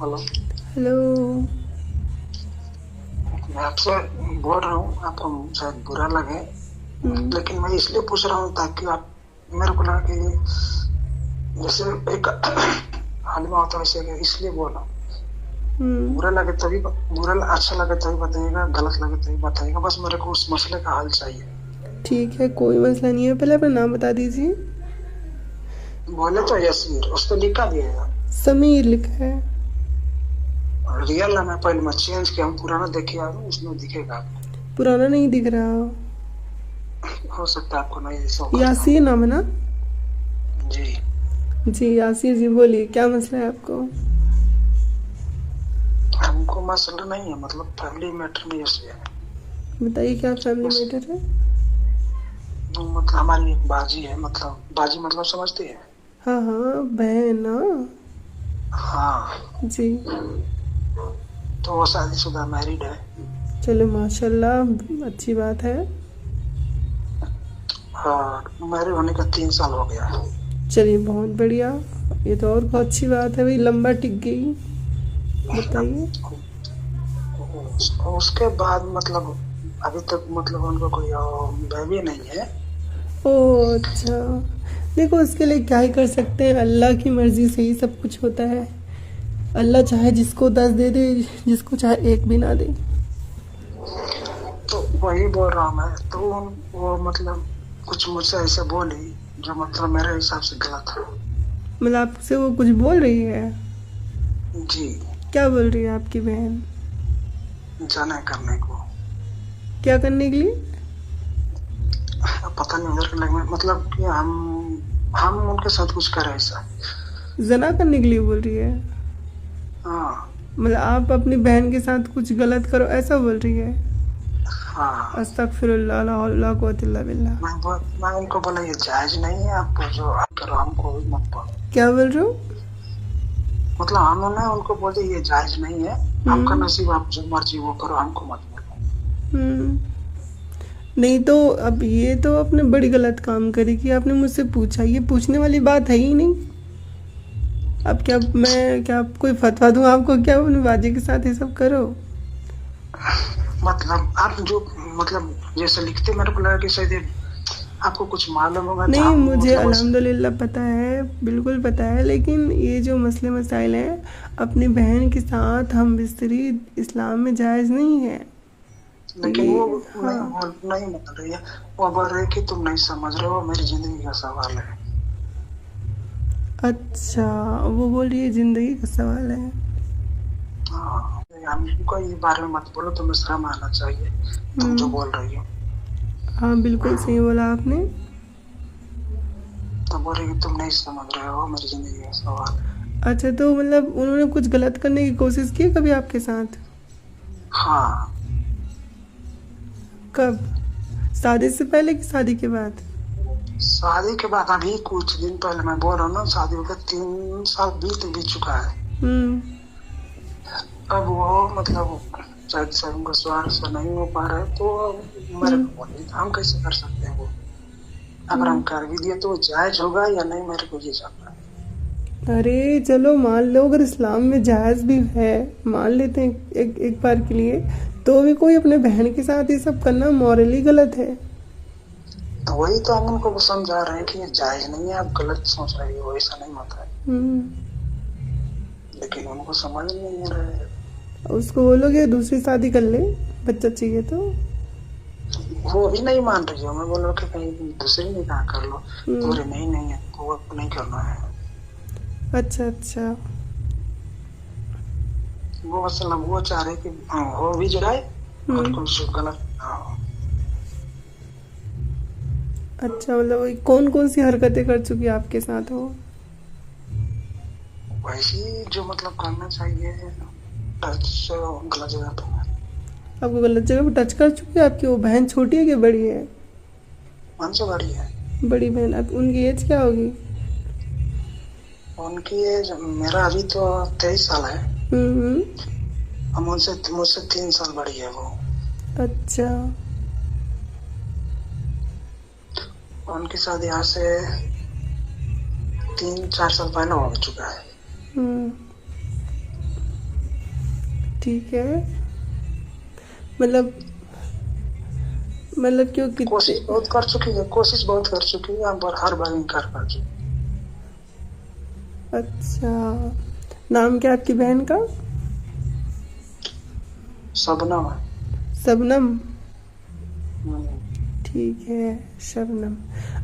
Hello. Hello. मैं आपसे बोल रहा हूँ, आपको शायद बुरा लगे, हम्म। लेकिन मैं इसलिए पूछ रहा हूँ ताकि आप, मेरे को लगा कि जैसे एक हालिमा होता है वैसे इसलिए बोल रहा हूँ। हम्म। बुरा लगे तभी, अच्छा लगे तभी बताइएगा, गलत लगे तभी बताइएगा, बस मेरे को उस मसले का हल चाहिए। ठीक है, कोई मसला नहीं है। पहले अपना नाम बता दीजिए। बोले तो यसीर, उस पर लिखा दिएगा समीर लिखा है। रियल है। मैं पहले मैं चेंज किया हूँ, पुराना देखिए आप, उसमें दिखेगा आपको। पुराना नहीं दिख रहा। हो सकता है आपको नहीं शो करता यासीर नाम है ना? हूँ जी। जी यासीर जी, बोलिए क्या मसला है आपको? हमको मसला नहीं है, मतलब फैमिली मैटर में ऐसे है। बताइए क्या फैमिली बस मैटर है। मतलब हमारी एक बाजी है, मतलब बाजी मतलब समझती है। हाँ हाँ, बहन ना। हाँ, जी। तो वो शादीशुदा मैरिड है। चलो माशाल्लाह, अच्छी बात है। हाँ, मैरिड होने का 3 साल हो गया है। चलिए बहुत बढ़िया। ये तो और बहुत अच्छी बात है भाई, लंबा टिक गई। बताइए। उसके बाद मतलब अभी तक मतलब उनको कोई बेबी नहीं है। ओह अच्छा। देखो, इसके लिए क्या ही कर सकते हैं, अल्लाह की मर्ज़ी से ही सब कुछ होता है। अल्लाह चाहे जिसको 10 दे दे, जिसको चाहे एक भी ना दे। तो वही बोल रहा हूँ मैं, तो वो मतलब कुछ मुझसे ऐसे बोली जो मतलब मेरे हिसाब से गलत है। मतलब आपसे वो कुछ बोल रही है? जी। क्या बोल रही है आपकी बहन? जाना है करने को। क्या करने के लिए? पता नहीं उधर के लगे, मतलब कि हम उनके साथ कुछ करें ऐसा। जना करने के लिए बोल रही है? हाँ। मतलब आप अपनी बहन के साथ कुछ गलत करो ऐसा बोल रही है? हाँ, अस्तगफिरुल्लाह, ला हौला वला कुव्वता इल्ला बिल्लाह। मैं उनको बोला ये जायज नहीं है, आप जो आप करो हमको भी मत बोलो। क्या बोल रहे हो? मतलब हमने उनको बोले ये जायज नहीं है, आपका हम्म। नसीब, आप जो मर्जी वो करो, हमको मत बोलो। हम्म। नहीं तो अब ये तो आपने बड़ी गलत काम करी कि आपने मुझसे पूछा, ये पूछने वाली बात है ही नहीं। अब क्या मैं क्या कोई फतवा दूं आपको क्या अपनी बाजी के साथ ये सब करो? मतलब आप जो मतलब जैसे लिखते, मेरे को लगा कि शायद ये आपको कुछ मालूम होगा, तो नहीं, हम मुझे मतलब वैसे। अल्हम्दुलिल्लाह पता है, बिल्कुल पता है, लेकिन ये जो मसले मसाइल हैं अपनी बहन के साथ हम बिस्तरी इस्लाम में जायज़ नहीं है। लेकिन वो ये हाँ। नहीं बोल रही है। वो बोल रही है कि तुम नहीं समझ रहे हो, मेरी जिंदगी का सवाल है। अच्छा, वो बोल रही है ज़िंदगी का सवाल है। हाँ, हमको ये बारे में मत बोलो, तुम्हें शर्म आना चाहिए, तुम जो हम्म। बोल रही हो। हाँ बिल्कुल सही बोला आपने। तो बोल रही कि तुम नहीं समझ रहे हो, मेरी जिंदगी का सवाल है। अच्छा, तो मतलब उन्होंने कुछ गलत करने की कोशिश की कभी आपके साथ? हाँ, कब? शादी से पहले कि शादी के बाद? शादी के बाद अभी कुछ दिन पहले, मैं बोल रहा हूँ ना, शादी हो गया 3 साल बीत चुका है। हम्म। अब वो मतलब शायद से उनका स्वार्थ से नहीं हो पा रहा है, तो मेरे हम्म। को बोलिए हम कैसे कर सकते हैं वो। अगर हम हम्म। कर भी दिए तो वो जायज होगा या नहीं, मेरे को ये जानना है। अरे चलो मान लो, अगर इस्लाम में जायज़ भी है, मान लेते हैं एक बार के लिए, तो भी कोई अपने बहन के साथ ये सब करना मॉरली गलत है। तो वही तो हम उनको समझा रहे हैं कि ये जायज नहीं है, आप गलत सोच रहे हो, ऐसा नहीं होता है। हम्म। लेकिन उनको समझ नहीं आ रहा है। उसको बोलोगे दूसरी शादी कर ले, बच्चा चाहिए तो। वो भी नहीं मान रही है, मैं बोल रहा कि कहीं दूसरी निकाह कर लो। हम्म। बोले नहीं नहीं है, वो नहीं करना है। अच्छा अच्छा। वो मतलब वो चाह रहे कि हो भी जाए और हम्म। कुछ गलत ना हो। अच्छा, मतलब वही कौन कौन सी हरकतें कर चुकी है आपके साथ वो? वैसे जो मतलब करना चाहिए, टच गलत जगह पे। आपको गलत जगह पे टच कर चुकी है? आपकी वो बहन छोटी है कि बड़ी है? कौन सी बड़ी है? बड़ी बहन। अब उनकी एज क्या होगी? उनकी एज मेरा अभी तो 23 साल है। हम्म। हम उनसे मुझसे 3 साल बड़ी है वो। अच्छा। उनकी शादी यहाँ से 3-4 साल पहले हो चुका है। हम्म। ठीक है। मतलब मतलब क्यों कितने? कोशिश बहुत कर चुकी है, कोशिश बहुत कर चुकी है, पर हर बार इनकार कर चुकी। अच्छा, नाम क्या आपकी बहन का? शबनम है। शबनम। हम्म। ठीक है, शबनम।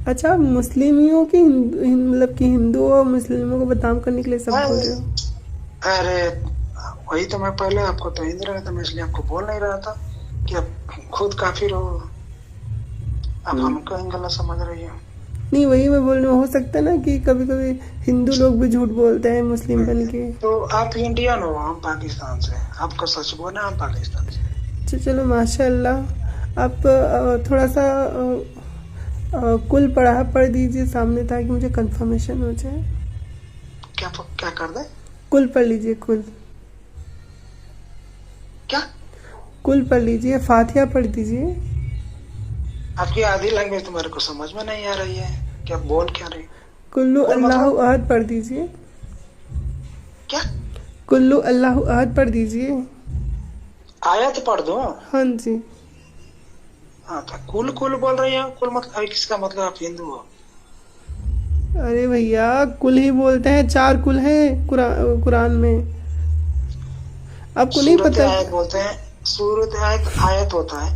अच्छा, आप मुस्लिम ही हो कि मतलब कि हिंदू और मुस्लिमों को बदनाम करने के लिए सब बोल रहे हो? अरे वही तो मैं पहले आपको तो हिंद रहा था, मैं इसलिए आपको बोल नहीं रहा था कि आप खुद काफिर हो। अब हमको ही गलत समझ रही है। नहीं, वही मैं बोल रही हूँ, हो सकता है ना कि कभी कभी हिंदू लोग भी झूठ बोलते हैं मुस्लिम बन के। तो आप इंडियन हो, हम पाकिस्तान से, आपको सच बोलना, हम पाकिस्तान से। चलो माशाल्लाह। आप थोड़ा सा कुल पढ़ दीजिए सामने, ताकि मुझे कंफर्मेशन हो जाए। क्या कर दे? कुल पढ़ लीजिए, कुल। क्या? कुल पढ़ लीजिए, फातिहा पढ़ दीजिए। आपकी आधी लैंग्वेज तो मेरे को समझ में नहीं आ रही है, क्या बोल क्या रही? कुल्लू कुल अल्लाहु मतलब अहद पढ़ दीजिए। क्या? कुल्लू अल्लाहु अहद पढ़ दीजिए। आयत पढ़ दो। हाँ जी। हाँ तो कुल कुल बोल रही है, कुल मतलब किसका मतलब आप हिंदू हो? अरे भैया, कुल ही बोलते हैं, 4 कुल हैं कुरान में। आपको नहीं सूरत पता? आयत बोलते हैं, सूरत आयत आयत होता है,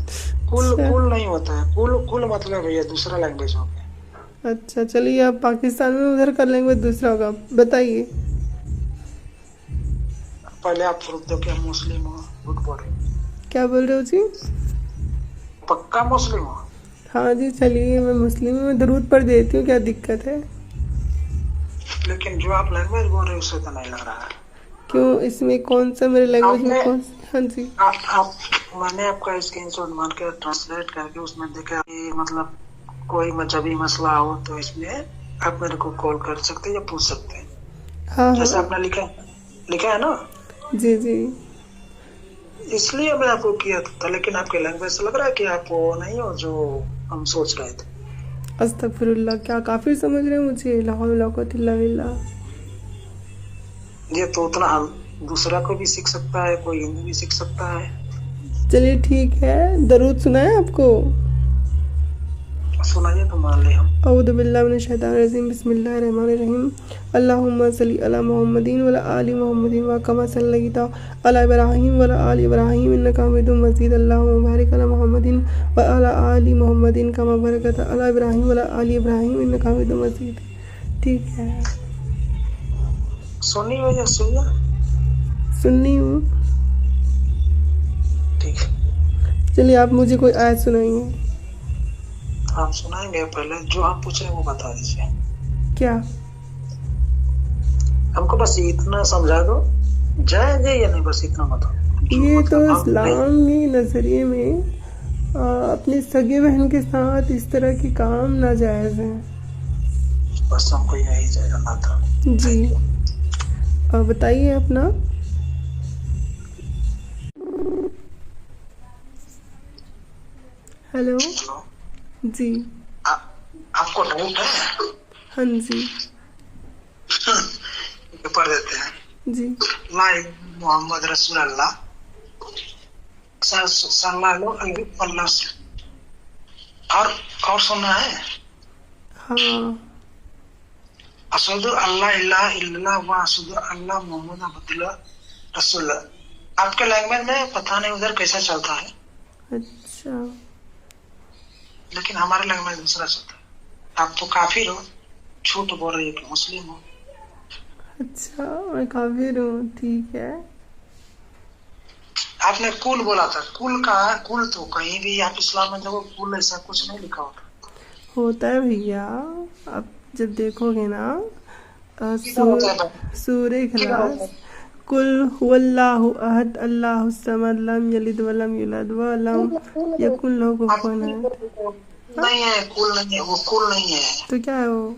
कुल अच्छा। कुल नहीं होता है। कुल कुल मतलब ये दूसरा लैंग्वेज हो गया। अच्छा, चलिए, आप पाकिस्तान में उधर कर लेंगे, दूसरा होगा, बताइए। पहले आप प्रूफ दो कि हम मुस्लिम हो, झूठ बोल रहे हो। क्या बोल रहे हो जी? पक्का मुस्लिम हो? हाँ जी, चलिए, मैं मुस्लिम हूँ, मैं दरूद पढ़ देती हूँ, क्या दिक्कत है? लेकिन जो आप लैंग्वेज बोल रहे हो उससे तो नहीं लग रहा है। क्यों, इसमें कौन सा, मेरे लैंग्वेज में आपने कौन सी? हाँ जी। आप मैंने आपका स्क्रीनशॉट मार के ट्रांसलेट करके उसमें देखा कि मतलब कोई मजहबी मसला हो तो इसमें आप मेरे को कॉल कर सकते हैं या पूछ सकते हैं, हाँ जैसे हाँ। आपने लिखा लिखा है ना। जी जी। इसलिए मैं आपको किया था, लेकिन आपके लैंग्वेज से लग रहा है कि आप वो नहीं हो जो हम सोच रहे थे। अस्तगफिरुल्लाह, क्या काफिर समझ रहे हैं मुझे? ला हौला वला कुव्वता इल्ला बिल्लाह। ये तो उतना हम दूसरा को भी सीख सकता है, कोई हिंदी भी सीख सकता है। चलिए ठीक है, दरूद सुनाए आपको? सुनाइए तो मान ले हम। औज़ु बिल्लाहि मिनश शैतानिर रजीम, बिस्मिल्लाहिर रहमानिर रहीम। अल्लाहुम्मा सल्लि अला मुहम्मदिन व अला आलि मुहम्मदिन व कमा सल्लैता अला इब्राहीम व अला आलि इब्राहीम इन्नका हमीदुम मजीद। अल्लाहुम्मा बारिक अला मुहम्मदिन व अला आलि मुहम्मदिन कमा बारकता अला इब्राहीम व अला आलि इब्राहीम इन्नका हमीदुम मजीद। ठीक है। सुन्नी हो या शिया? सुन्नी हूँ। ठीक है, चलिए, आप मुझे कोई आयत सुनाइए। हम सुनाएंगे, पहले जो हम पूछ रहे हैं वो बता दीजिए। क्या? हमको बस इतना समझा दो, जायज है या नहीं, बस इतना बताओ जो ये तो मतलब हम नहीं। इस्लाम के नज़रिए में अपने सगे बहन के साथ इस तरह के काम नाजायज़ हैं। बस हमको यही जानना था। जी। Thank you. बताइए अपना। हेलो। हेलो। जी। आपको डाउट है? हाँ जी। पढ़ देते हैं। जी। ला मोहम्मद रसूलुल्लाह सल्लल्लाहु अलैहि वसल्लम। और सुनना है। हाँ। अशहदु अल्ला इलाहा इल्लल्लाह व अशहदु अन्न मुहम्मद अब्दुल्लाह रसूलुल्लाह। आपके लैंग्वेज में पता नहीं उधर कैसा चलता है, अच्छा। लेकिन हमारे लैंग्वेज में दूसरा चलता है। आप तो काफिर हो, झूठ बोल रही हो कि मुस्लिम हो। अच्छा, मैं काफिर हूँ, ठीक है। आपने कुल बोला था, कुल कहा है? कुल तो कहीं भी आप इस्लाम में देखो कुल ऐसा कुछ नहीं लिखा होता। होता है भैया, आप जब देखोगे ना किधर होता है? सूरह किधर होता इखलास। है? कुल हुवल्लाहु अहद अल्लाहुस समद लम यलिद वलम यूलद वलम यकुन लहू कुफुवन अहद। हाँ? नहीं है, कुल नहीं है, वो कुल नहीं है। तो क्या है वो?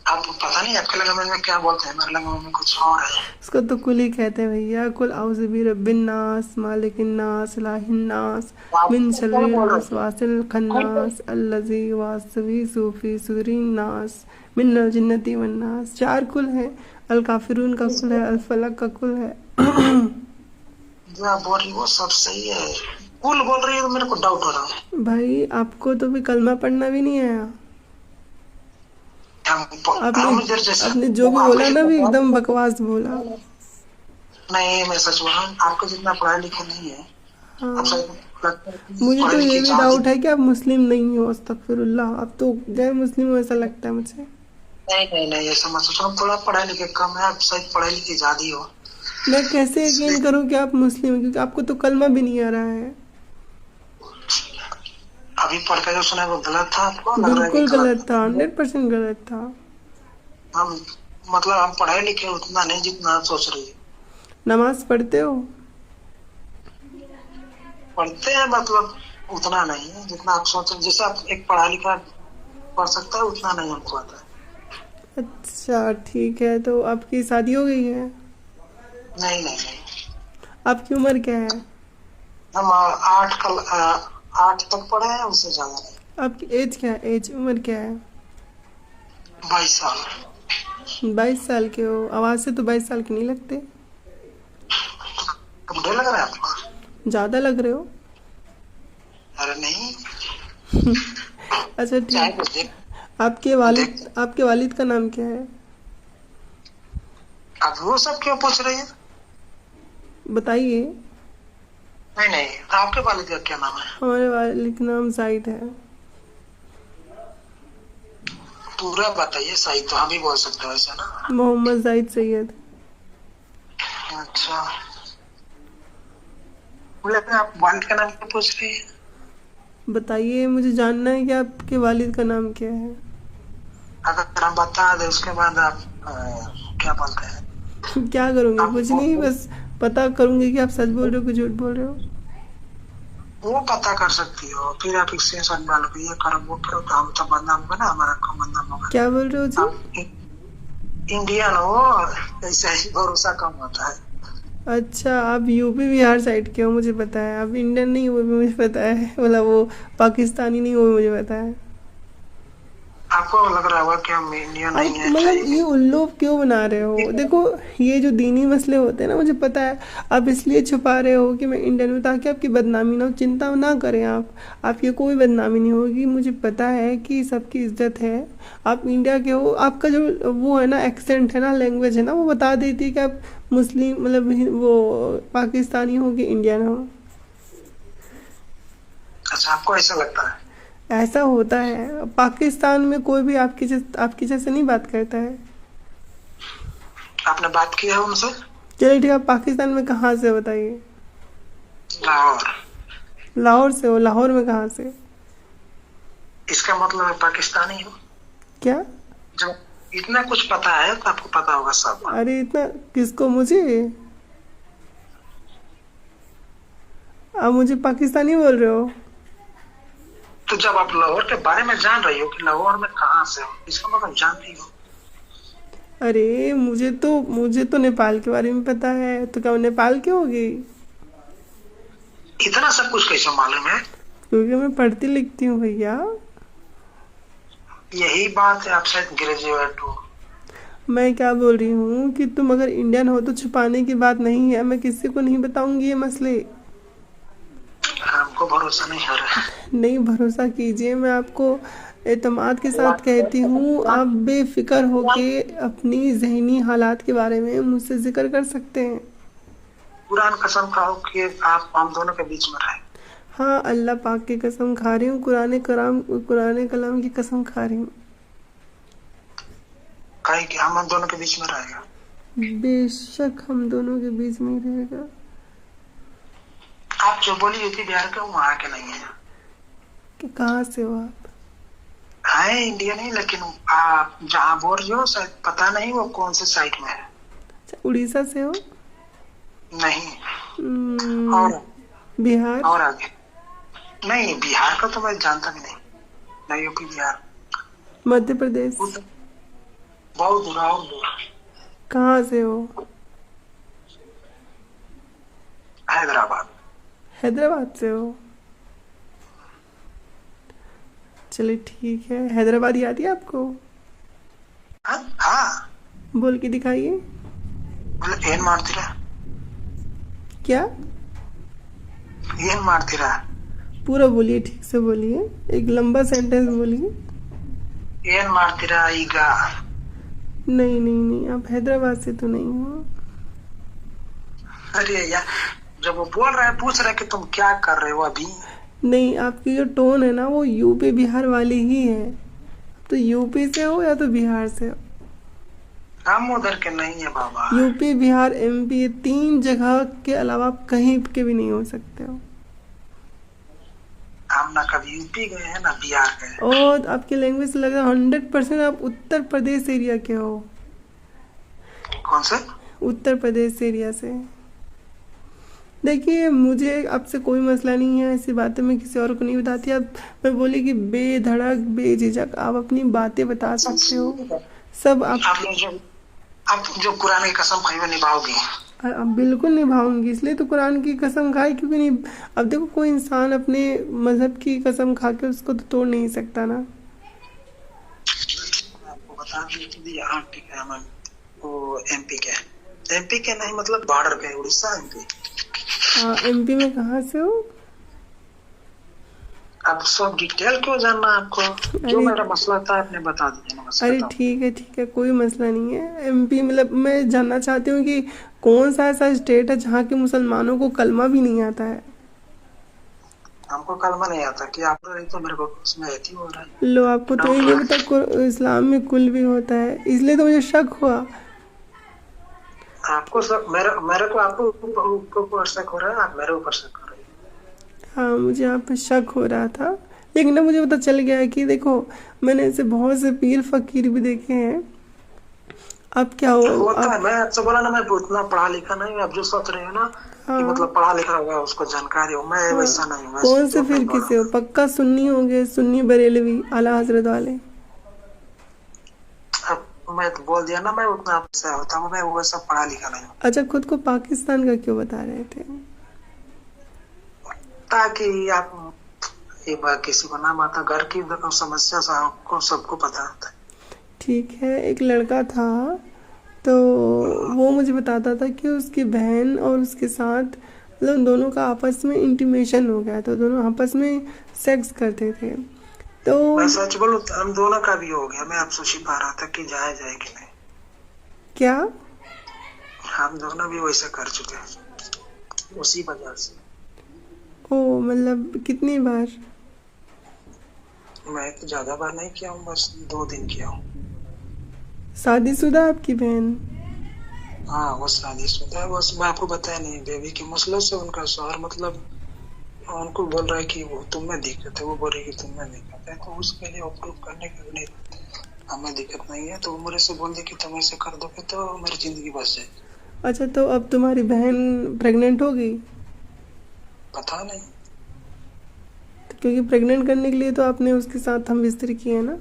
आपको पता नहीं आपके लैंग्वेज में क्या बोलते हैं, मेरे लैंग्वेज में कुछ और है। उसको तो कुल ही कहते हैं भैया। कुल औज़ु बि रब्बिन नास मालिकिन नास इलाहिन नास आप मिन क्या शर्रिन बोल नास रहे वासिल खन्नास अल्लज़ी वासवी सूफी सुरीन नास मिनल जिन्नति वन नास। 4 कुल है। अल काफिरून का कुल है, अल फलक का कुल है, जो आप बोल रही हो वो सब सही है, कुल बोल रही है तो मेरे को डाउट हो रहा है। भाई आपको तो भी कलमा पढ़ना भी नहीं आया। आपने हम इधर जैसे आपने जो भी बोला ना भी एकदम बकवास बोला। नहीं, मैं सच बोल रहा हूँ, आपको जितना पढ़ा लिखा नहीं है। आप हाँ, शायद लगता है कि मुझे पढ़े तो ये लिखे भी ज्यादा। डाउट है कि आप मुस्लिम नहीं हो। अस्तगफिरुल्लाह, आप तो गैर मुस्लिम हो ऐसा लगता है मुझे। नहीं नहीं नहीं, ऐसा मत सोचो, हम थोड़ा पढ़े लिखे कम है, आप शायद पढ़े लिखे ज्यादा ही हो। मैं कैसे इसलिए यकीन करूं कि आप मुस्लिम हो, क्योंकि आपको तो कलमा भी नहीं आ रहा है। अभी पढ़ के जो सुना वो गलत था, आपको लग रहा है कि बिल्कुल गलत गलत था, 100% गलत था। हम मतलब हम पढ़े लिखे उतना नहीं जितना आप सोच रही है। नमाज पढ़ते हो? पढ़ते हैं मतलब उतना नहीं है जितना आप सोच रहे, जैसे आप एक पढ़ा लिखा पढ़ सकता है उतना नहीं हमको आता है। अच्छा ठीक है, तो आपकी शादी हो गई है? नहीं नहीं नहीं, आपकी उम्र क्या है? हम आठ तक पढ़े हैं, उससे ज्यादा नहीं। आपकी एज क्या है? एज उम्र क्या है? 22 साल। 22 साल के हो? आवाज़ से तो 22 साल के नहीं लगते। बुढ़े लग रहे हैं आपको? ज़्यादा लग रहे हो। अरे नहीं, अच्छा चाहे ठीक। तो देख देख। आपके वालिद का नाम क्या है? अब वो सब क्यों पूछ रही है? बताइए। नहीं नहीं, आपके वालिद का क्या नाम है? हमारे वालिद का नाम जाहिद है। पूरा बताइए, सही तो हम ही बोल सकते हैं वैसे ना। मोहम्मद जाहिद सैयद। अच्छा, बोले आप वालिद का नाम क्यों पूछ रही है? बताइए, मुझे जानना है कि आपके वालिद का नाम क्या है। अगर हम बता दे उसके बाद आप क्या बोलते हैं? क्या करूँगी? आप कुछ नहीं, बस पता करूँगी कि आप सच बोल रहे हो कि झूठ बोल रहे हो। वो पता कर सकती हो, फिर आप इससे सच डालोगे, ये करो वो करो तो हम तो बदनाम होगा ना, हमारा कम बदनाम होगा। क्या बोल रहे हो जी? आप इंडियन हो, ऐसे ही भरोसा कम होता है। अच्छा, आप यूपी बिहार साइड के हो, मुझे पता है। आप इंडियन नहीं हो वो भी मुझे पता है, मतलब वो पाकिस्तानी नहीं हो वो भी मुझे पता है। आपको लग रहा होगा कि हम इंडियन आप नहीं है, अच्छा मतलब ये ये उल्लू क्यों बना रहे हो? देखो, ये जो दीनी मसले होते हैं ना, मुझे पता है। आप इसलिए छुपा रहे हो कि मैं इंडियन हूँ ताकि आपकी बदनामी ना हो। चिंता ना करें आप, आपकी कोई बदनामी नहीं होगी। मुझे पता है कि सबकी इज्जत है। आप इंडिया के हो, आपका जो वो है ना एक्सेंट है ना, लैंग्वेज है ना, वो बता देती है कि आप मुस्लिम मतलब वो पाकिस्तानी हो कि इंडियन हो। अच्छा, आपको ऐसा लगता है? ऐसा होता है, पाकिस्तान में कोई भी आपकी जैसे नहीं बात करता है। आपने बात की है उनसे? चलिए ठीक है, आप पाकिस्तान में कहाँ से बताइए? लाहौर। लाहौर से हो? लाहौर में कहाँ से? इसका मतलब है पाकिस्तानी हो? क्या? जब इतना कुछ पता है तो आपको पता होगा सब। अरे इतना किसको? मुझे? आप मुझे पाकिस्तानी बोल रहे हो? तो जब आप लाहौर के बारे में जान रही हो कि लाहौर में कहाँ से हो, इसका मतलब जानती हो। अरे मुझे तो नेपाल के बारे में पता है, तो क्या मैं नेपाल की होगी? इतना सब कुछ कैसे मालूम है? क्योंकि मैं पढ़ती लिखती हूँ भैया। यही बात है, आप शायद ग्रेजुएट हो। मैं क्या बोल रही हूँ कि तुम अगर इंडियन हो तो छुपाने की बात नहीं है। मैं किसी को नहीं बताऊंगी ये मसले। हमको भरोसा नहीं हो रहा है। नहीं, भरोसा कीजिए, मैं आपको एतमाद के साथ कहती हूँ। आप बेफिक्र होके अपनी जहनी हालात के बारे में मुझसे जिक्र कर सकते हैं। कुरान कसम खाओ कि आप हम दोनों के बीच में रहे। हाँ, अल्लाह पाक की कसम खा रही हूँ, कुरान कलाम की कसम खा रही हूँ। कहीं कि हम दोनों के बीच में रहेगा। बेशक हम दोनों के बीच में ही रहेगा। आप जो बोली यूपी बिहार के, वहाँ के नहीं है। कि कहाँ से हो आप? है इंडिया नहीं, लेकिन आप जहाँ बोल रही हो शायद पता नहीं वो कौन से साइड में है। अच्छा, उड़ीसा से हो? नहीं। और बिहार? और आगे? नहीं, बिहार का तो मैं जानता भी नहीं। नहीं, यूपी बिहार। मध्य प्रदेश? बहुत दूर और दूर। कहाँ से हो? हैदराबाद। हैदराबाद से हो? चलिए ठीक है। हैदराबाद याद है आपको? हाँ, बोल के दिखाइए। मतलब एन मारती रहा। क्या? ಏನ್ ಮಾಡ್ತೀರಾ? पूरा बोलिए, ठीक से बोलिए, एक लंबा सेंटेंस बोलिए। ಏನ್ ಮಾಡ್ತೀರಾ ಈಗ? नहीं नहीं नहीं, आप हैदराबाद से तो नहीं हो। अरे यार, जब वो बोल रहा है पूछ रहा है कि तुम क्या कर रहे हो अभी। नहीं, आपकी जो टोन है ना वो यूपी बिहार वाली ही है। तो यूपी से हो या तो बिहार से हो। हम उधर के नहीं है बाबा। यूपी बिहार एमपी, ये 3 जगह के अलावा आप कहीं के भी नहीं हो सकते हो। हम ना कभी यूपी गए हैं ना बिहार गए। और आपकी लैंग्वेज से लग रहा है 100% आप उत्तर प्रदेश एरिया के हो। कौन से? उत्तर प्रदेश एरिया से। देखिए, मुझे आपसे कोई मसला नहीं है, ऐसी बातें मैं किसी और को नहीं बताती। अब मैं बोली कि बेधड़क बेझिझक आप अपनी बातें बता सकते हो सब। आप जो कुरान की कसम खाई वो निभाओगी? अब बिल्कुल निभाऊंगी, इसलिए तो कुरान की कसम खाई, क्योंकि नहीं। अब देखो, कोई इंसान अपने मजहब की कसम खा के उसको तो तोड़ नहीं सकता ना। आपको बता दी यहाँ ठीक है, हम वो एमपी के नहीं, मतलब बॉर्डर पे उड़ीसा एमपी। हाँ, एमपी में कहाँ से हो? अब सब डिटेल क्यों जानना आपको? जो मेरा मसला था आपने बता दिया ना, बस अरे बताओ। ठीक है, कोई मसला नहीं है। एमपी मतलब मैं जानना चाहती हूँ कि कौन सा ऐसा स्टेट है जहाँ के मुसलमानों को कलमा भी नहीं आता है। हमको कलमा नहीं आता कि आप रही तो मेरे को उसमें ऐसी हो रहा है। लो, आपको तो ये नहीं पता इस्लाम में कुल भी होता है, इसलिए तो मुझे शक हुआ। आपको सब मेरे को आपको ऊपर शक हो रहा है, आप मेरे ऊपर शक कर रहे हैं। हाँ, मुझे आप पे शक हो रहा था, लेकिन ना मुझे पता चल गया है कि देखो, मैंने ऐसे बहुत से पीर फकीर भी देखे हैं। आप क्या हो होता है, मैं आपसे बोला ना, मैं उतना पढ़ा लिखा नहीं। आप जो सोच रहे हो ना कि मतलब पढ़ा लिखा होगा उसको जानकारी हो, मैं वैसा नहीं हूँ। कौन से फिर किसे हो? पक्का सुन्नी होंगे, सुन्नी बरेलवी आला हजरत वाले। मैं तो बोल दिया ना, मैं उतना आपसे होता हूँ, मैं वैसा पढ़ा लिखा नहीं हूँ। अच्छा, खुद को पाकिस्तान का क्यों बता रहे थे? ताकि आप एक बार किसी को ना आता, घर की समस्या सबको पता होता है। ठीक है, एक लड़का था तो वो मुझे बताता था कि उसकी बहन और उसके साथ मतलब दोनों का आपस में इंटीमेशन हो गया, तो दोनों आपस में सेक्स करते थे। तो मैं सच बोलूं तो हम दोनों का भी हो गया। मैं आपसे छिपा रहा था कि जाए कि नहीं। क्या? हम दोनों भी वैसा कर चुके हैं उसी वजह से। ओ, मतलब कितनी बार? मैं तो ज्यादा बार नहीं किया हूँ, बस 2 दिन किया हूँ। शादीशुदा आपकी बहन? हाँ, वो शादीशुदा है। बस मैं आपको बताया नहीं, बेबी के मसले से उनका शौहर मतलब उनको बोल रहा है कि वो तुम में दिक्कत है, वो बोल रही है कि तुम में दिक्कत है। तो उसके लिए अप्रूव करने के लिए हमें दिक्कत नहीं है, तो वो मेरे से बोल दे कि तुम ऐसे कर दोगे तो मेरी जिंदगी बच जाएगी। अच्छा, तो अब तुम्हारी बहन प्रेग्नेंट हो गई? पता नहीं, तो क्योंकि प्रेग्नेंट करने के लिए तो आपने उसके साथ हम बिस्तरी किए है ना।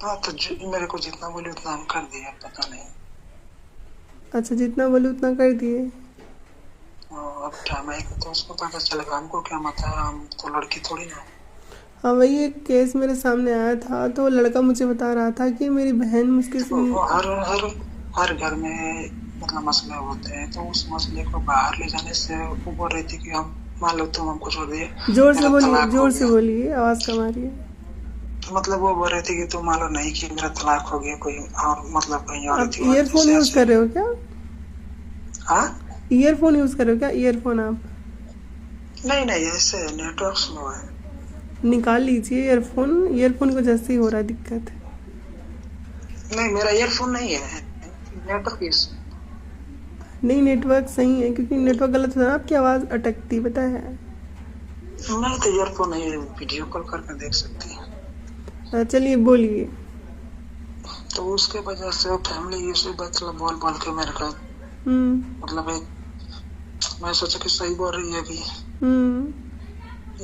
हाँ, तो मेरे को जितना बोले उतना हम कर दिया, पता नहीं। अच्छा, जितना बोले उतना कर दिए। अब टाइम आएगा तो उसको पता चलेगा, हमको क्या मत है, हम तो लड़की थोड़ी ना। हाँ, वही एक केस मेरे सामने आया था, तो लड़का मुझे बता रहा था कि मेरी बहन मुझके हर घर में मतलब मसले होते हैं, तो उस मसले को बाहर ले जाने से वो बोल रही थी कि हम मान लो तुम हमको छोड़ दिए। जोर से बोलिए, आवाज कम आ रही है। मतलब वो बोल रहे थे कि तुम मान लो नहीं कि मेरा तलाक हो गया, कोई और मतलब कहीं और आप ईयरफोन यूज कर रहे हो क्या? हाँ, ईयरफोन यूज कर रहे हो क्या? ईयरफोन आप? नहीं ऐसे नेटवर्क स्लो है। निकाल लीजिए ईयरफोन, ईयरफोन को जैसे ही हो रहा है दिक्कत। नहीं, मेरा ईयरफोन नहीं है, नेटवर्क इशू। नहीं, नेटवर्क सही है, क्योंकि नेटवर्क गलत होता है आपकी आवाज अटकती, पता है। नहीं तो ईयरफोन नहीं है, वीडियो कॉल करके देख सकती है। चलिए बोलिए। तो उसके वजह से फैमिली इशू मतलब बोल के मेरे को मतलब मैं सोचा कि सही बोल रही है अभी,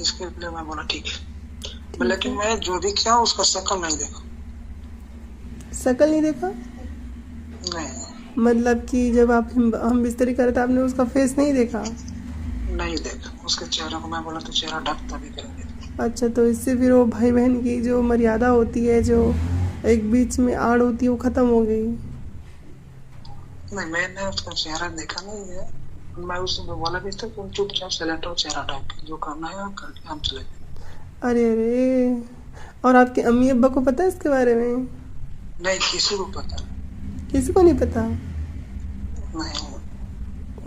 इसके लिए मैं बोला ठीक है। लेकिन मैं जो भी किया उसका शक्ल नहीं देखा। शक्ल नहीं देखा? नहीं, मतलब कि जब आप हम बिस्तरी करे थे आपने उसका फेस नहीं देखा? नहीं देखा उसके चेहरे को। मैं बोला तो चेहरा ढकता भी करेंगे। अच्छा, तो इससे फिर वो भाई बहन की जो मर्यादा होती है, जो एक बीच में आड़ होती है, वो खत्म हो गई? नहीं, मैंने उसका चेहरा देखा नहीं है, मैं उसमें बोला भी था तुम चुपचाप साइलेंट हो, चेहरा ढक के जो करना है आप करके हम चले गए। अरे अरे, और आपके अम्मी अब्बा को पता है इसके बारे में? नहीं, किसी को पता किसी को नहीं पता? नहीं।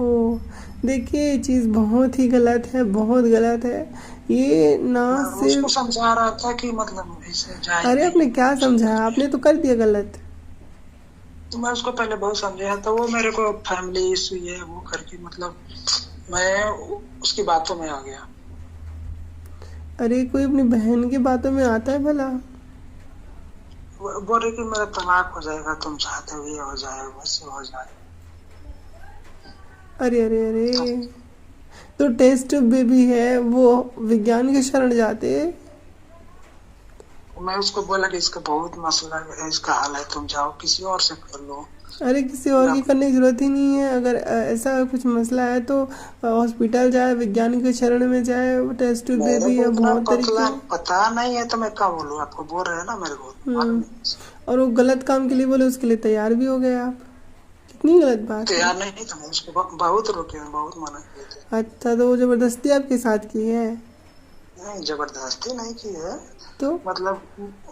ओ, देखिए ये चीज़ बहुत ही गलत है, बहुत गलत है। ये ना मैं उसको सिर्फ, समझा रहा था कि मतलब ऐसे जायज अरे नहीं आपने है क्या कुछ समझाया, करके। आपने तो कर दिया गलत। तो मैं उसको पहले बहुत समझाया था, वो मेरे को फैमिली इशू ये वो करके मतलब मैं उसकी बातों में आ गया। अरे कोई अपनी बहन की बातों में आता है भला? वो बोल रही कि मेरा तलाक हो जाएगा, तुम चाहते हो ये हो जाए वैसे हो जाए। अरे अरे तो अरे, तो टेस्ट बेबी है वो, विज्ञान के शरण जाते। मैं उसको बोला कि इसका बहुत मसला है, इसका हाल है, तुम जाओ किसी और से कर लो। अरे किसी और या की करने की जरूरत ही नहीं है। अगर ऐसा कुछ मसला है तो हॉस्पिटल जाए, वैज्ञानिक के शरण में जाए, वो टेस्ट मेरे बेबी को है, इतना बहुत तरीके पतला हैं। पता नहीं है तो मैं क्या बोलूँ आपको, बोल रहे हैं ना मेरे को मालूम हम्म। नहीं। और वो गलत काम के लिए बोले, उसके लिए तैयार भी हो गए आप। कितनी गलत बात है। तैयार नहीं था, मैं उसको बहुत रोके, बहुत मना किए थे। अच्छा, तो वो जबरदस्ती आपके साथ की है? नहीं, जबरदस्ती नहीं की है, तो मतलब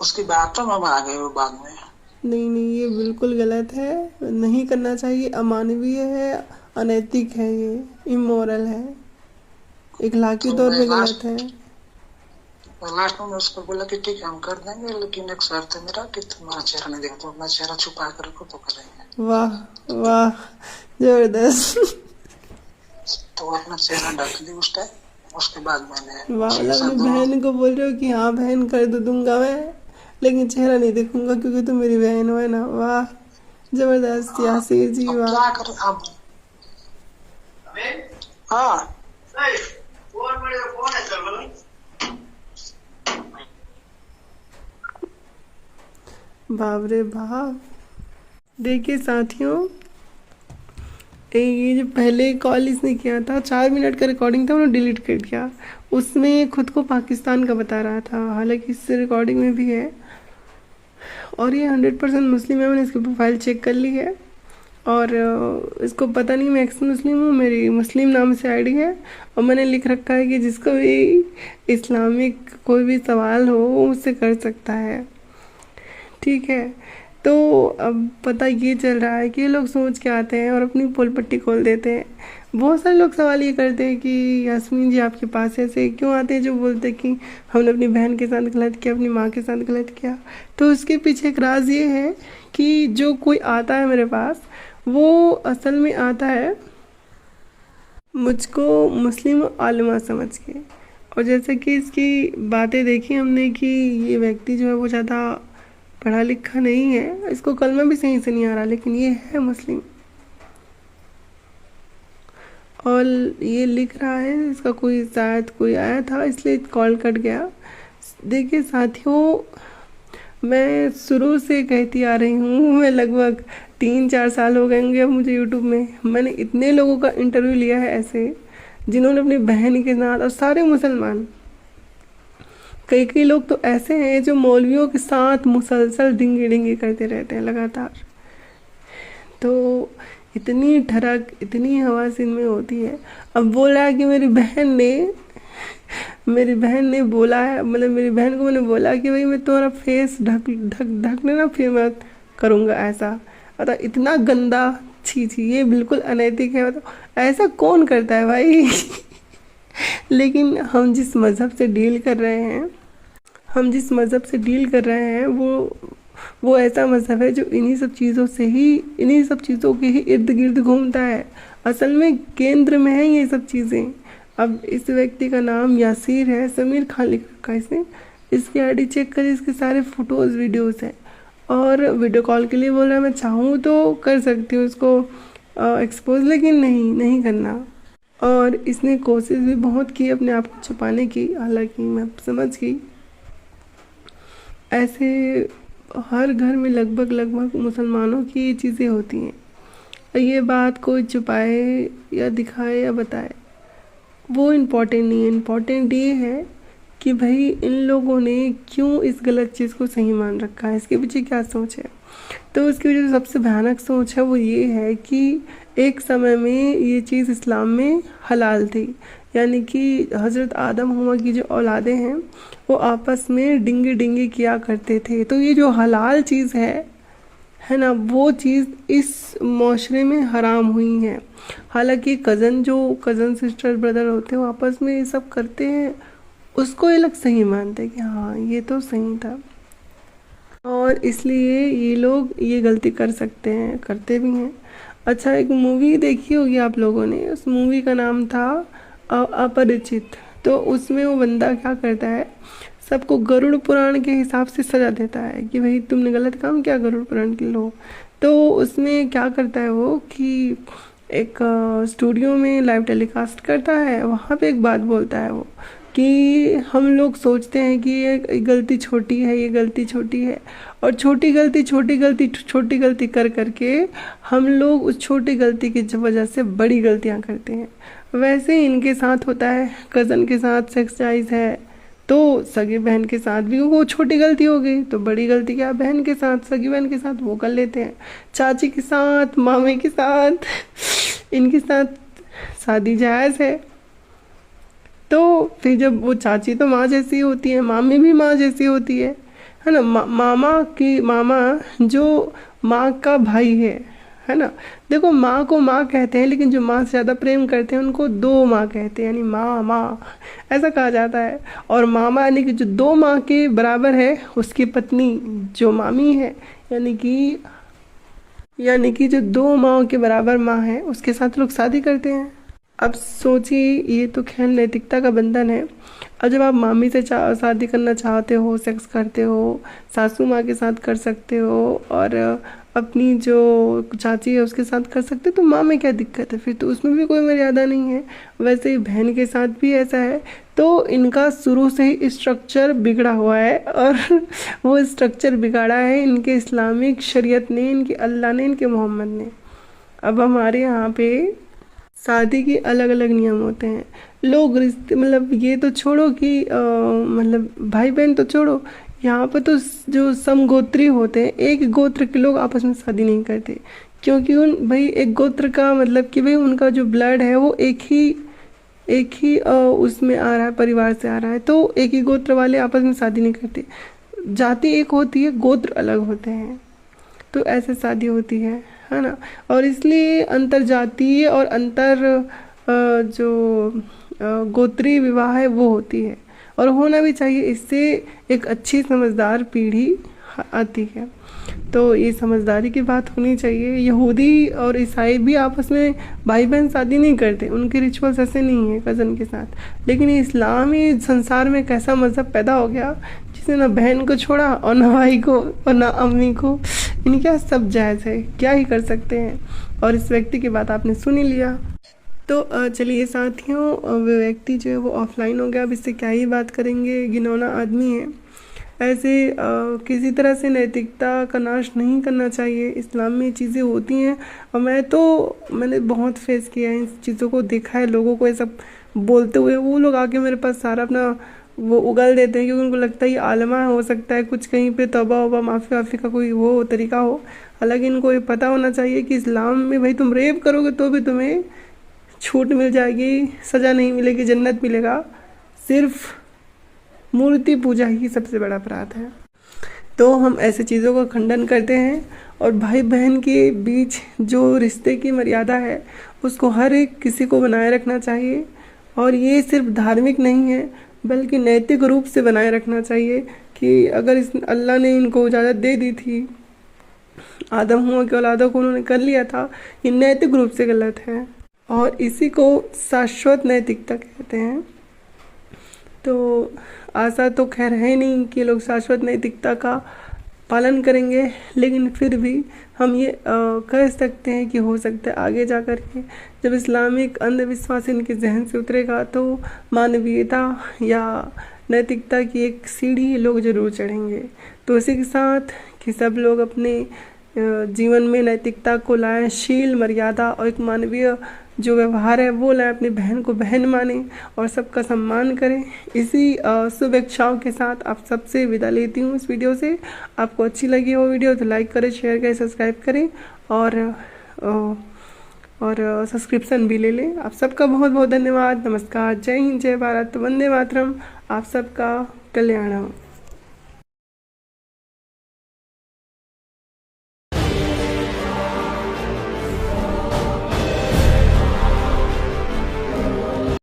उसकी बातों में हम आ गए वो बाद में। नहीं नहीं, ये बिल्कुल गलत है, नहीं करना चाहिए, अमानवीय है, अनैतिक है, ये इमोरल है, इखलाकी तो तौर मैं पे गलत लास्ट है। लास्ट में मैं उसको बोला कि ठीक है हम कर देंगे, लेकिन एक शर्त है मेरा कि तुम्हारा चेहरा नहीं देखो, तो अपना चेहरा छुपा कर रखो तो करेंगे। वाह वाह, जबरदस्त। तो वो अपना चेहरा ढक ली उस टाइम। उसके बाद मैंने वाह, उसके मतलब साथ अपनी दोनों। बहन को बोल रहे हो कि हाँ बहन कर दो दूंगा मैं, लेकिन चेहरा नहीं देखूंगा क्योंकि तुम मेरी बहन हो, है ना? वाह, जबरदस्त यासीर जी, अब वाह। क्या करें अब। हाँ। बाप रे बाप। देखिए साथियों, ये जो पहले कॉल इसने किया था, 4 मिनट का रिकॉर्डिंग था, उन्होंने डिलीट कर दिया। उसमें खुद को पाकिस्तान का बता रहा था, हालांकि इस रिकॉर्डिंग में भी है। और ये 100% मुस्लिम है, मैंने इसकी प्रोफाइल चेक कर ली है। और इसको पता नहीं मैं एक्स मुस्लिम हूँ, मेरी मुस्लिम नाम से आईडी है। और मैंने लिख रखा है कि जिसको भी इस्लामिक कोई भी सवाल हो वो मुझसे कर सकता है, ठीक है। तो अब पता ये चल रहा है कि ये लोग सोच के आते हैं और अपनी पोल पट्टी खोल देते हैं। बहुत सारे लोग सवाल ये करते हैं कि यास्मीन जी आपके पास ऐसे क्यों आते हैं जो बोलते हैं कि हमने अपनी बहन के साथ गलत किया, अपनी माँ के साथ गलत किया। तो उसके पीछे एक राज ये है कि जो कोई आता है मेरे पास, वो असल में आता है मुझको मुस्लिम आलिमा समझ के। और जैसे कि इसकी बातें देखी हमने कि ये व्यक्ति जो है वो ज़्यादा पढ़ा लिखा नहीं है, इसको कलमा भी सही से नहीं आ रहा, लेकिन ये है मुस्लिम। और ये लिख रहा है, इसका कोई शायद कोई आया था इसलिए कॉल कट गया। देखिए साथियों, मैं शुरू से कहती आ रही हूँ, मैं लगभग 3-4 साल हो गए होंगे अब मुझे यूट्यूब में। मैंने इतने लोगों का इंटरव्यू लिया है ऐसे, जिन्होंने अपनी बहन के साथ, और सारे मुसलमान। कई कई लोग तो ऐसे हैं जो मौलवियों के साथ मुसलसल डिंगी डिंगी करते रहते हैं लगातार। तो इतनी ठरक, इतनी हवास इनमें होती है। अब बोल रहा है कि मेरी बहन ने बोला है, मतलब मेरी बहन को मैंने बोला कि भाई मैं तुम्हारा फेस ढक ढक ढक लेना, फिर मैं करूँगा ऐसा। मतलब इतना गंदा, छी छी, ये बिल्कुल अनैतिक है। मतलब ऐसा कौन करता है भाई? लेकिन हम जिस मज़हब से डील कर रहे हैं वो ऐसा मज़हब है जो इन्हीं सब चीज़ों के ही इर्द गिर्द घूमता है। असल में केंद्र में है ये सब चीज़ें। अब इस व्यक्ति का नाम यासीर है, समीर खान लिख रखा है इसने। इसकी आईडी चेक करिए, इसके सारे फ़ोटोज़ वीडियोज़ हैं। और वीडियो कॉल के लिए बोल रहा है, मैं चाहूँ तो कर सकती हूँ इसको एक्सपोज, लेकिन नहीं करना। और इसने कोशिश भी बहुत की अपने आप को छुपाने की, हालांकि मैं समझ गई ऐसे हर घर में लगभग मुसलमानों की ये चीज़ें होती हैं। और ये बात कोई छुपाए या दिखाए या बताए, वो इम्पोर्टेंट नहीं है। इम्पोर्टेंट ये है कि भाई इन लोगों ने क्यों इस गलत चीज़ को सही मान रखा है, इसके पीछे क्या सोच है। तो उसकी वजह से सबसे भयानक सोच है वो ये है कि एक समय में ये चीज़ इस्लाम में हलाल थी, यानी कि हज़रत आदम हुआ की जो औलादे हैं वो आपस में डिंगे डिंगे किया करते थे। तो ये जो हलाल चीज़ है ना, वो चीज़ इस माशरे में हराम हुई है। हालांकि कज़न सिस्टर ब्रदर होते हैं वो आपस में ये सब करते हैं, उसको ये लोग सही मानते हैं कि हाँ ये तो सही था, और इसलिए ये लोग ये गलती कर सकते हैं, करते भी हैं। अच्छा, एक मूवी देखी होगी आप लोगों ने, उस मूवी का नाम था अपरिचित। तो उसमें वो बंदा क्या करता है, सबको गरुड़ पुराण के हिसाब से सजा देता है कि भाई तुमने गलत काम किया, गरुड़ पुराण के लो। तो उसमें क्या करता है वो कि एक स्टूडियो में लाइव टेलीकास्ट करता है, वहाँ पे एक बात बोलता है वो कि हम लोग सोचते हैं कि ये गलती छोटी है, ये गलती छोटी है, और छोटी गलती कर करके हम लोग उस छोटी गलती की वजह से बड़ी गलतियां करते हैं। वैसे ही इनके साथ होता है, कज़न के साथ सेक्स जायज़ है तो सगी बहन के साथ भी वो छोटी गलती हो गई, तो बड़ी गलती क्या बहन के साथ, सगी बहन के साथ वो कर लेते हैं, चाची के साथ, मामे के साथ, इनके साथ शादी जायज़ है। तो फिर जब वो चाची तो माँ जैसी होती है, मामी भी माँ जैसी होती है ना। मामा जो माँ का भाई है ना। देखो माँ को माँ कहते हैं, लेकिन जो माँ से ज़्यादा प्रेम करते हैं उनको दो माँ कहते हैं, यानी माँ ऐसा कहा जाता है। और मामा यानी कि जो दो माँ के बराबर है, उसकी पत्नी जो मामी है, यानी कि जो दो माँ के बराबर माँ है, उसके साथ लोग शादी करते हैं। अब सोचिए, ये तो खैर नैतिकता का बंधन है। और जब आप मामी से शादी करना चाहते हो, सेक्स करते हो, सासू माँ के साथ कर सकते हो, और अपनी जो चाची है उसके साथ कर सकते हो, तो माँ में क्या दिक्कत है, फिर तो उसमें भी कोई मर्यादा नहीं है। वैसे ही बहन के साथ भी ऐसा है। तो इनका शुरू से ही स्ट्रक्चर बिगड़ा हुआ है, और वो स्ट्रक्चर बिगाड़ा है इनके इस्लामिक शरीयत ने, इनके अल्लाह ने, इनके मोहम्मद ने। अब हमारे यहाँ पे शादी के अलग अलग नियम होते हैं। लोग रिश्ते, मतलब ये तो छोड़ो कि मतलब भाई बहन तो छोड़ो, यहाँ पर तो जो समगोत्री होते हैं, एक गोत्र के लोग आपस में शादी नहीं करते, क्योंकि भाई एक गोत्र का मतलब कि भाई उनका जो ब्लड है वो एक ही उसमें आ रहा है, परिवार से आ रहा है, तो एक ही गोत्र वाले आपस में शादी नहीं करते। जाति एक होती है, गोत्र अलग होते हैं, तो ऐसे शादी होती है ना। और इसलिए अंतर जातीय और अंतर जो गोत्रीय विवाह है वो होती है, और होना भी चाहिए। इससे एक अच्छी समझदार पीढ़ी आती है। तो ये समझदारी की बात होनी चाहिए। यहूदी और ईसाई भी आपस में भाई बहन शादी नहीं करते, उनके रिचुअल्स ऐसे नहीं है कज़न के साथ। लेकिन इस्लामी संसार में एक ऐसा मज़हब पैदा हो गया जिसने ना बहन को छोड़ा और ना भाई को और ना अम्मी को। इनके यहाँ सब जायज़ है, क्या ही कर सकते हैं। और इस व्यक्ति की बात आपने सुन ही लिया। तो चलिए साथियों, वो व्यक्ति जो है वो ऑफलाइन हो गया, अब इससे क्या ही बात करेंगे, घिनौना आदमी है। ऐसे किसी तरह से नैतिकता का नाश नहीं करना चाहिए। इस्लाम में चीज़ें होती हैं, और मैंने बहुत फेस किया है इन चीज़ों को, देखा है लोगों को ये सब बोलते हुए। वो लोग आके मेरे पास सारा अपना वो उगल देते हैं, क्योंकि उनको लगता है ये आलमा हो सकता है, कुछ कहीं पे तौबा वबा माफ़ी वाफ़ी का कोई वो तरीका हो। हालांकि इनको ये पता होना चाहिए कि इस्लाम में भाई तुम रेप करोगे तो भी तुम्हें छूट मिल जाएगी, सज़ा नहीं मिलेगी, जन्नत मिलेगा। सिर्फ मूर्ति पूजा ही सबसे बड़ा अपराध है। तो हम ऐसे चीज़ों का खंडन करते हैं, और भाई बहन के बीच जो रिश्ते की मर्यादा है उसको हर एक किसी को बनाए रखना चाहिए। और ये सिर्फ धार्मिक नहीं है, बल्कि नैतिक रूप से बनाए रखना चाहिए कि अगर इस अल्लाह ने इनको इजाज़त दे दी थी, आदम हुआ की औलादों को उन्होंने कर लिया था, ये नैतिक रूप से गलत है, और इसी को शाश्वत नैतिकता कहते हैं। तो आशा तो खैर है नहीं कि लोग शाश्वत नैतिकता का पालन करेंगे, लेकिन फिर भी हम ये कह सकते हैं कि हो सकता है आगे जा कर के जब इस्लामिक अंधविश्वास इनके जहन से उतरेगा तो मानवीयता या नैतिकता की एक सीढ़ी लोग ज़रूर चढ़ेंगे। तो इसी के साथ कि सब लोग अपने जीवन में नैतिकता को लाएं, शील, मर्यादा और एक मानवीय जो व्यवहार है वो लाएं, अपनी बहन को बहन मानें और सबका सम्मान करें। इसी शुभेच्छाओं के साथ आप सबसे विदा लेती हूँ इस वीडियो से। आपको अच्छी लगी हो वीडियो तो लाइक करें, शेयर करें, सब्सक्राइब करें और सब्सक्रिप्शन भी ले लें। आप सबका बहुत बहुत धन्यवाद। नमस्कार, जय हिंद, जय भारत, वंदे मातरम। आप सबका कल्याण हो।